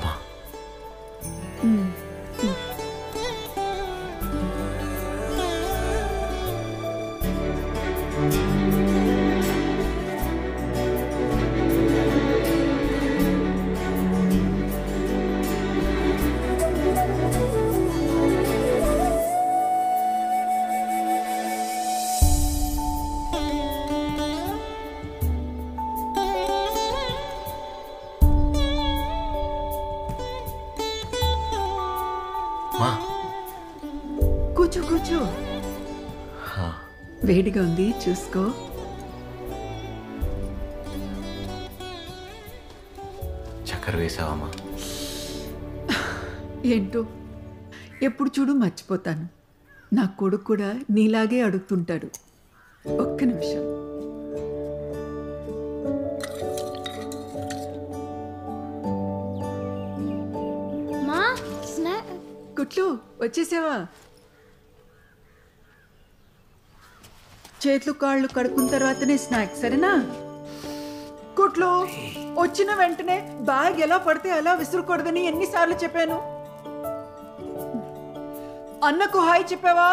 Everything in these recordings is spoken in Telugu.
అమ్మా. కూర్చో కూర్చో. వేడిగా ఉంది, చూసుకో. చక్కెర వేసావమ్మా? ఏంటో ఎప్పుడు చూడు మర్చిపోతాను. నా కొడుకు కూడా నీలాగే అడుగుతుంటాడు. ఒక్క నిమిషం. కుట్లు వచ్చేసావా? చేతులు కాళ్ళు కడుక్కున్న తర్వాతనే స్నాక్స్, సరేనా? కుట్లు వచ్చిన వెంటనే బ్యాగ్ ఎలా పడితే అలా విసురుకూడదని ఎన్నిసార్లు చెప్పాను. అన్నకు హాయ్ చెప్పావా?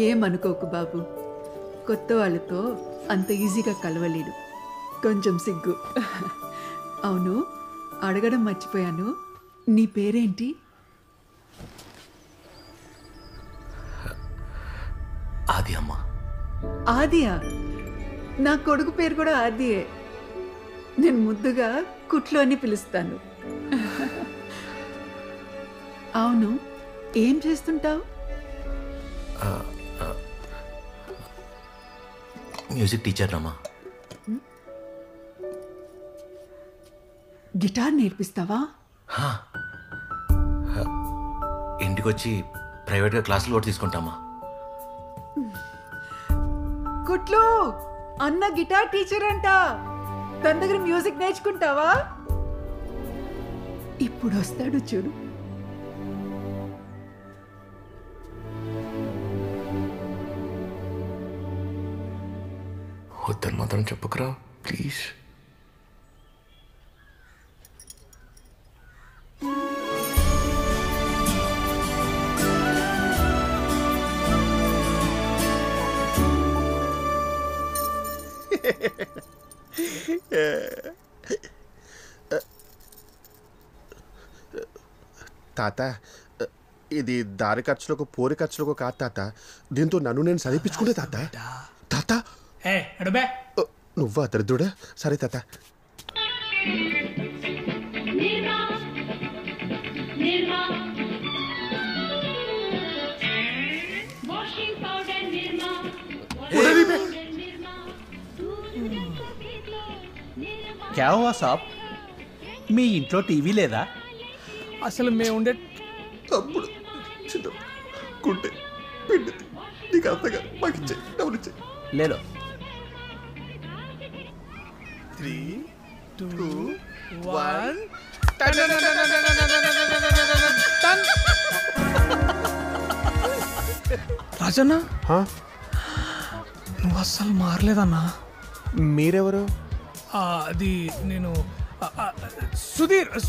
ఏమనుకోకు బాబు, కొత్త వాళ్ళతో అంత ఈజీగా కలవలేడు, కొంచెం సిగ్గు. అవును, అడగడం మర్చిపోయాను, నీ పేరేంటి? ఆది అమ్మా. ఆదియా? నా కొడుకు పేరు కూడా ఆదియే. నేను ముద్దుగా కుట్లు అని పిలుస్తాను. అవును, ఏం చేస్తుంటావు? మ్యూజిక్ టీచర్ అమ్మా. గిటార్ నేర్పిస్తావా? ఇంటికి వచ్చి ప్రైవేట్గా క్లాసులు కూడా తీసుకుంటామా. కుట్లు, అన్న గిటార్ టీచర్ అంట, తన దగ్గర మ్యూజిక్ నేర్చుకుంటావా? ఇప్పుడు వస్తాడు చూడు. వద్దని మాత్రం చెప్పుకురా ప్లీజ్. తాత, ఇది దారి ఖర్చులకు పోరి ఖర్చులకు కాదు తాత. దీంతో నన్ను నేను చదివించుకుంటే తాత. తాత నువ్వా దరిద్రుడా? సరే తాత. క్యా హువా సాబ్, మీ ఇంట్లో టీవీ లేదా? అసలు మేము ఉండే అప్పుడు చిన్న కుంటే పిండిది నీకు అంతగా మాకు ఇచ్చే డబ్బులు ఇచ్చే. లేలో 3, 2, 1. రాజన్న, నువ్వు అస్సలు మారలేదన్నా. మీరెవరు? అది నేను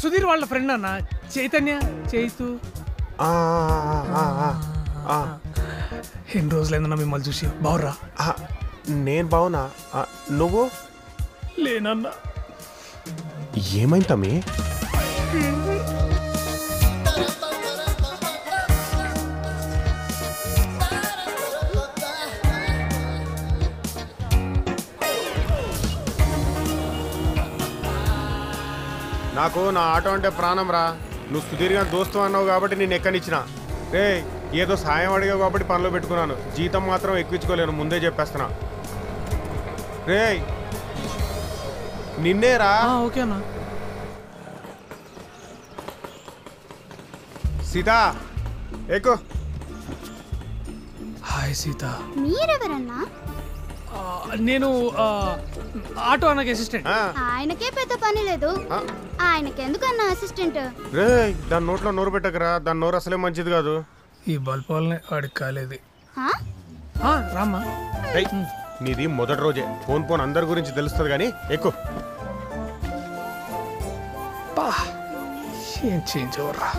సుధీర్ వాళ్ళ ఫ్రెండ్ అన్న, చైతన్య, చైతు. ఎన్ని రోజులైందన్నా మిమ్మల్ని చూసి. బావురా? నేను బావునా, నువ్వు? లేనన్నా. ఏమైంది తమ్మి? నాకు నా ఆటో అంటే ప్రాణం రా. నువ్వు సుదీర్ఘ దోస్తు అన్నావు కాబట్టి నేను ఎక్కనిచ్చిన. రే, ఏదో సాయం అడిగావు కాబట్టి పనిలో పెట్టుకున్నాను. జీతం మాత్రం ఎక్కించుకోలేను, ముందే చెప్పేస్తున్నా. రే నిన్నేరా. ఓకేనా? సీతా ఎక్కు. హాయ్ సీత. మీరెవరన్నా? నేను ఆటో అన్నకి అసిస్టెంట్. ఆయనకే పెద్ద పని లేదు, ఆయనకెందుకన్నా అసిస్టెంట్? రే, దాని నోట్లో నోరు పెట్టకరా, దాని నోరు అసలే మంచిది కాదు. ఈ బల్బ్ వల్లనే వాడికి కాలేదు. రామ్మా. నీది మొదటి రోజే, ఫోన్ అందరి గురించి తెలుస్తుంది కానీ ఎక్కువ. ఏం చేంజ్ అవర్రా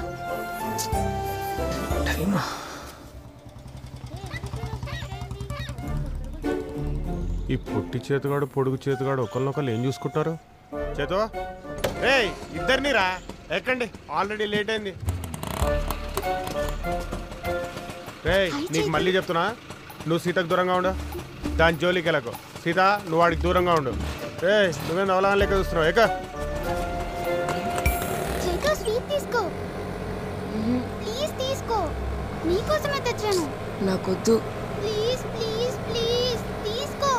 టైం. ఈ పొట్టి చేతుగాడు పొడుగు చేతుగాడు ఒకరినొకరు ఏం చూసుకుంటారు? చేతో ఏయ్ ఇద్దరిని రా ఎక్కండి, ఆల్రెడీ లేట్ అయింది. రేయ్ నీకు మళ్ళీ చెప్తున్నా, నువ్వు సీతకు దూరంగా ఉండు, దాని జోలికి వెళ్ళకు. సీత నువ్వు వాడికి దూరంగా ఉండు. రేయ్ నువ్వేం అవలాగా లెక్క చూస్తున్నావు? ఎక్క చేతో స్వీట్ తీసుకో, ప్లీజ్ తీసుకో, నీకోసమే తెచ్చాను. నాకొద్దు. ప్లీజ్ ప్లీజ్ ప్లీజ్ తీసుకో,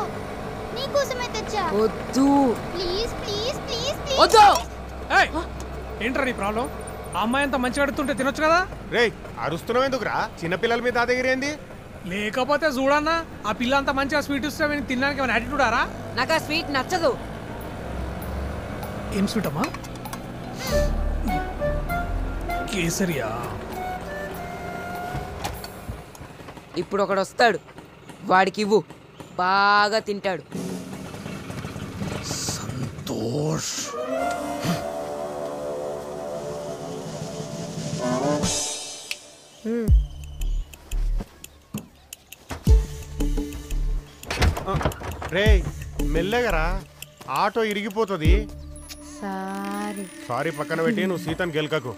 నీకోసమే తెచ్చా. వద్దు. Please please please please. వద్దు. ఏయ్ ఏంట్రా నీ ప్రాబ్లం? ఆ అమ్మాయి అంత మంచిగా అడుగుతుంటే తినొచ్చు కదా. రేయ్ అరుస్తున్నావు ఎందుకురా? చిన్నపిల్లల మీద దాదగిరేంది? లేకపోతే చూడన్నా ఆ పిల్ల అంత మంచిగా స్వీట్ ఇస్తే తినడానికి ఏమైనా యాటిట్యూడారా? నాకు ఆ స్వీట్ నచ్చదు. ఏం స్వీట్ అమ్మా? కేసరియా? ఇప్పుడు ఒకడు వస్తాడు, వాడికి ఇవ్వు, బాగా తింటాడు. సంతోష్. రేయ్ మెల్లగరా, ఆటో ఇరిగిపోతుంది. సారీ. సారీ పక్కన పెట్టి నువ్వు సీతను గెలకకు.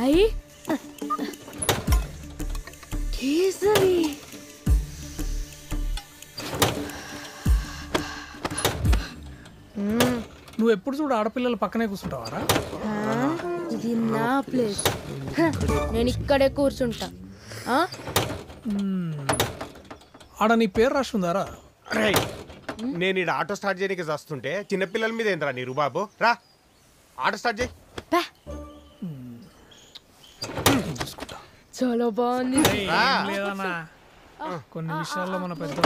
అయ్యి కేసరి. నువ్వు ఎప్పుడు చూడు ఆడపిల్లలు పక్కనే కూర్చుంటావారా? ఇది నా ప్లేస్, నేను ఇక్కడే కూర్చుంటా. ఆడ నీ పేరు రాసిందారా? రేయ్ నేను ఈ ఆటో స్టార్ట్ చేయడానికి వస్తుంటే చిన్నపిల్లల మీద ఏంద్రా నీ రుబాబు? రా ఆటో స్టార్ట్ చేయి. చాలా బాగుంది. ఏం లేదన్నా, కొన్ని విషయాల్లో మన పెద్ద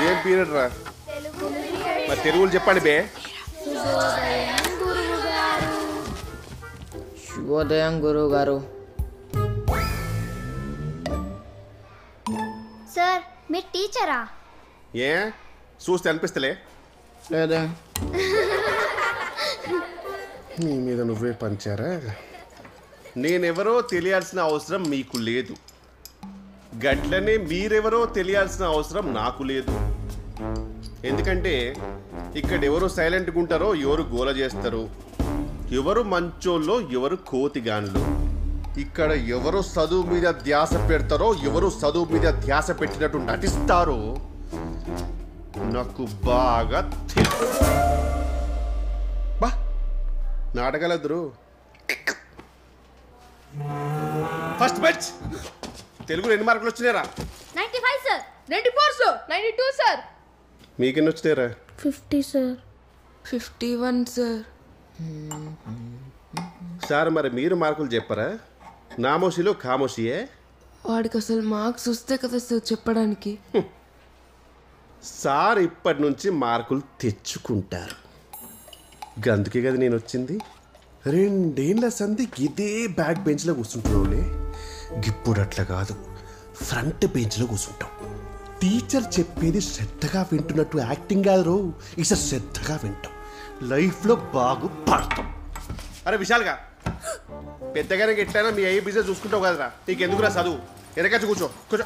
ఏం పీరియడ్ రా? మరి తెలుగులు చెప్పండి బే. శుభోదయం గురువు గారు. సార్ మీరు టీచరా? ఏ చూస్తే అనిపిస్తలే? లేదా నీ మీద నువ్వే పంచారా? నేనెవరో తెలియాల్సిన అవసరం మీకు లేదు, గట్లనే మీరెవరో తెలియాల్సిన అవసరం నాకు లేదు. ఎందుకంటే ఇక్కడ ఎవరు సైలెంట్గా ఉంటారో, ఎవరు గోల చేస్తారో, ఎవరు మంచోళ్ళో, ఎవరు కోతిగాన్లు, ఇక్కడ ఎవరు చదువు మీద ధ్యాస పెడతారో, ఎవరు చదువు మీద ధ్యాస పెట్టినట్టు నటిస్తారో నాకు బాగా తెలుసు. బా నాటకాలెదురు. ఫస్ట్ బెంచ్ తెలుగులో ఎన్ని మార్కులు వచ్చినారా? 95 సార్. 94 సార్. 92 సార్. మీకెన్ని వచ్చినారా? 50 సార్. 51 సార్. సార్ మరి మీరు మార్కులు చెప్పరా? నామోషిలో ఖామోషియే. వాడికి అసలు మార్క్స్ వస్తే కదా సార్ చెప్పడానికి. సార్ ఇప్పటి నుంచి మార్కులు తెచ్చుకుంటారు. అందుకే కదా నేను వచ్చింది. 2 ఏళ్ల సంధి ఇదే బ్యాక్ బెంచ్లో కూర్చుంటున్నావులే. ఇప్పుడు అట్లా కాదు, ఫ్రంట్ బెంచ్లో కూర్చుంటాం. టీచర్ చెప్పేది శ్రద్ధగా వింటున్నట్టు యాక్టింగ్ కాదు రో, ఇక శ్రద్ధగా వింటాం, లైఫ్లో బాగుపడతాం. అరే విశాల్గా, పెద్దగానే ఎట్లయినా మీ అయ్యి బిజినెస్ చూసుకుంటావు కదరా, నీకెందుకురా చదువు? వెనకచ్చి కూర్చో కూర్చో.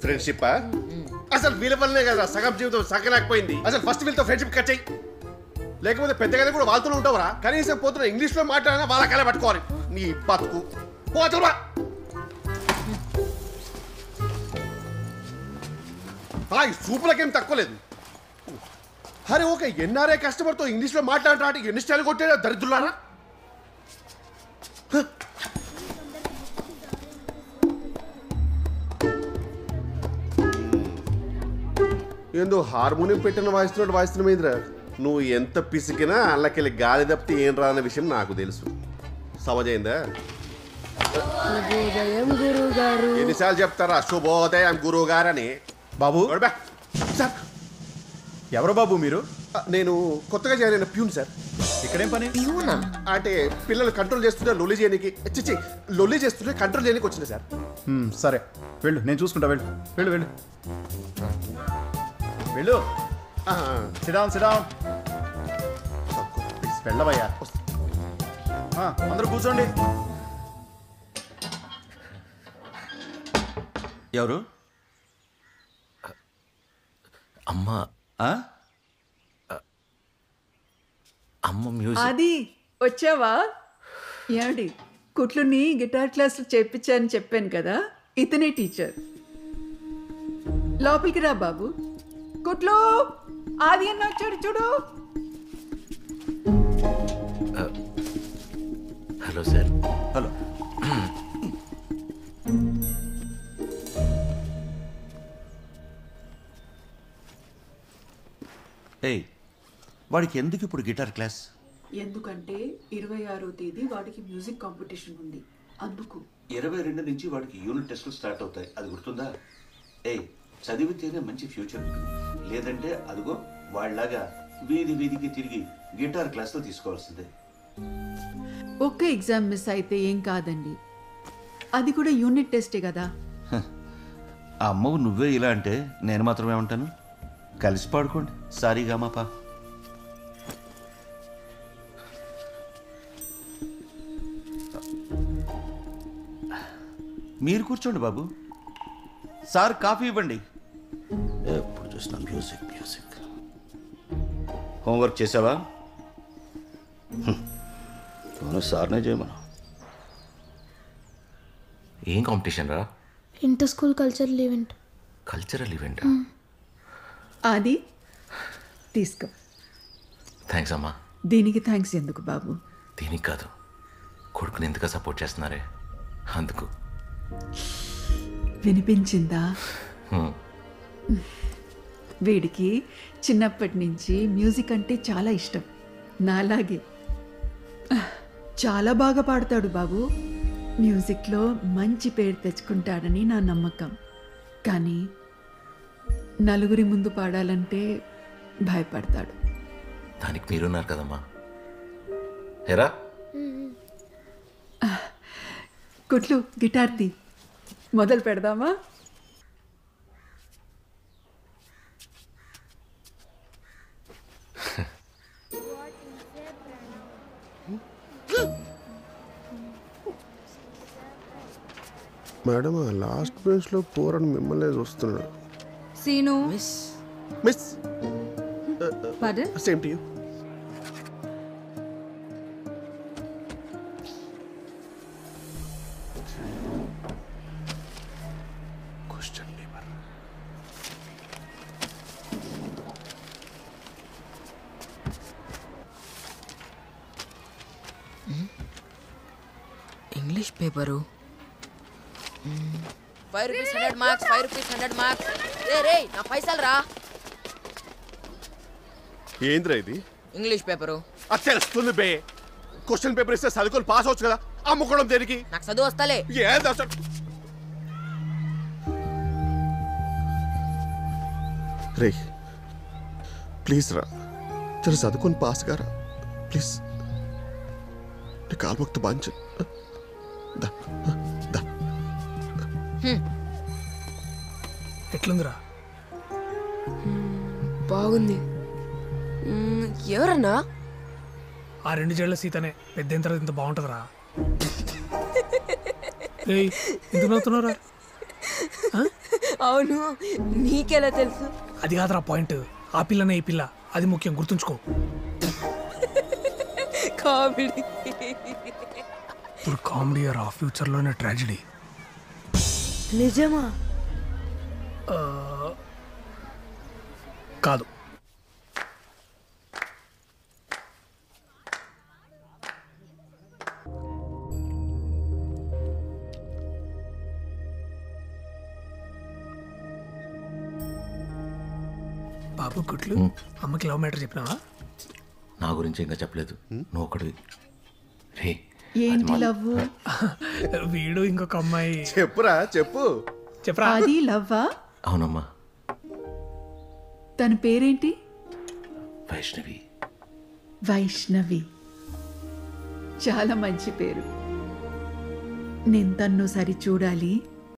ఫ్రెండ్షిప్పా? అసలు వీళ్ళ వల్లనే కదరా సగం జీవితం సగలేకపోయింది. అసలు ఫస్ట్ వీళ్ళతో ఫ్రెండ్షిప్ కట్ చేయి, లేకపోతే పెద్దగానే కూడా వాళ్ళతో ఉంటావురా. కనీసం పోతున్నా ఇంగ్లీష్లో మాట్లాడినా వాళ్ళ కళ పట్టుకోవాలి. నీ బతుకు పోతున్నా. ఈ సూపులకేం తక్కువ లేదు. అరే ఓకే, ఎన్ఆర్ఐ కస్టమర్తో ఇంగ్లీష్లో మాట్లాడటానికి ఎన్ని స్టైల్ కొట్టారో దరిద్రులారా. ఏందో హార్మోనియం పెట్టిన వాయిస్తున్నమైందిరా. నువ్వు ఎంత పిసికినా అల్లకెళ్ళి గాలి తప్పితే ఏం రాదన్న విషయం నాకు తెలుసు. సమజైందా? శుభోదయం గురువు గారు. ఎన్నిసార్లు చెప్తారా శుభోదయం గురువు గారని? బాబు సార్ ఎవరు బాబు మీరు? నేను కొత్తగా జాయిన్ అయిన ప్యూన్ సార్. ఇక్కడేం పని? ప్యూనా? అంటే పిల్లలు కంట్రోల్ చేస్తుంటే లొల్లి చేయడానికి చిచ్చి లొల్లి చేస్తుంటే కంట్రోల్ చేయడానికి వచ్చింది సార్. సరే వెళ్ళు, నేను చూసుకుంటా. వెళ్ళు వెళ్ళు వెళ్ళు వెళ్ళు. సిడాన్ సిడాన్ వెళ్ళవయ్యా. అందరూ కూర్చోండి. ఎవరు? అమ్మ. అమ్మ మ్యూజిక్. అది వచ్చావా? ఏమండి, కుట్లుని గిటార్ క్లాసులు చేర్పించారని చెప్పాను కదా, ఇతనే టీచర్. లోపలికి రా బాబు. కుట్లు, ఆది అన్న వచ్చాడు చూడు. Hello sir. హలో. ఏయ్, వాడికి ఎందుకు ఇప్పుడు గిటార్ క్లాస్? ఎందుకంటే 26వ తేదీ వాడికి మ్యూజిక్ కాంపిటీషన్ ఉంది, అందుకు. 22 నుంచి వాడికి యూనిట్ టెస్టులు స్టార్ట్ అవుతాయి, అది గుర్తుందా? ఏయ్, చదివితేనే మంచి ఫ్యూచర్ ఉంటుంది, లేదంటే అదిగో వాళ్ళలాగా వీధి వీధికి తిరిగి గిటార్ క్లాసులు తీసుకోవాల్సిందే. ఒక్క ఎగ్జామ్ మిస్ అయితే ఏం కాదండి, అది కూడా యూనిట్ టెస్టే కదా. ఆ అమ్మవు నువ్వే ఇలా అంటే నేను మాత్రమే ఉంటాను. కలిసి పాడుకోండి సారీగా మాపా. మీరు కూర్చోండి బాబు. సార్ కాఫీ ఇవ్వండి. ఎప్పుడు చూసినా మ్యూజిక్ మ్యూజిక్. హోంవర్క్ చేసావా? సార్నే చేయమను. ఏం కాంపిటీషన్ రా? Inter school cultural event. Cultural event? అది తీసుకో. థ్యాంక్స్ అమ్మా. దీనికి థ్యాంక్స్ ఎందుకు బాబు? దీనికి కాదు, కొడుకుని ఎందుకు సపోర్ట్ చేస్తున్నారే అందుకు. వినిపించిందా? వీడికి చిన్నప్పటి నుంచి మ్యూజిక్ అంటే చాలా ఇష్టం, నాలాగే. చాలా బాగా పాడతాడు బాబు. మ్యూజిక్లో మంచి పేరు తెచ్చుకుంటాడని నా నమ్మకం. కానీ నలుగురి ముందు పాడాలంటే భయపడతాడు. దానికి మీరున్నారు కదమ్మా. హేరా కుట్లు, గిటార్ తీ, మొదలు పెడదామా? మేడం, లాస్ట్ బెంచ్లో పోరని మిమ్మల్ని చూస్తున్నాడు. Seenu. Miss Pardon? Same to you. Question paper. English paper. 5 rupees 100 marks, 5 rupees 100 marks. రే నా పైసలు రా. ఏంద్రా ఇది? English paper. అది తెలుస్తుంది బే. క్వశ్చన్ పేపర్ ఇస్తే చదువుకొని పాస్ అవచ్చు కదా, అమ్ముకోవడం దేనికి? నాకు చదువు వస్తలే. ఏంది అసలు? రే ప్లీజ్ రా, జర చదువుకొని పాస్ గారా ప్లీజ్. నీ కాల్మొక్త బాంచు. ఎట్లుందిరా? బాగుంది. ఎవరన్నా? ఆ 2 జేళ్ల సీతనే. పెద్ద తర్వాత ఇంత బాగుంటుందిరా. ఏయ్, ఎందుకు నవ్వుతున్నారా? అవును, నీకెలా తెలుసు? అది కాదురా పాయింట్. ఆ పిల్లనే ఈ పిల్ల, అది ముఖ్యం, గుర్తుంచుకో. కామెడీ. ఇప్పుడు కామెడీ రా, ఫ్యూచర్లోనే ట్రాజెడీ. నిజమా? కాదు. బాబు కుట్లు, అమ్మకి లవ్ మ్యాటర్ చెప్పినావా? నా గురించి ఇంకా చెప్పలేదు, నువ్వు ఒకటి. రే ఏంటి లవ్? వీడు ఇంకొక అమ్మాయి. చెప్పురా చెప్పు. చెప్పరా? అది లవ్వా? అవునమ్మా. తన పేరేంటి? వైష్ణవి. వైష్ణవి. చాలా మంచి పేరు. నేను తన్ను సరి చూడాలి.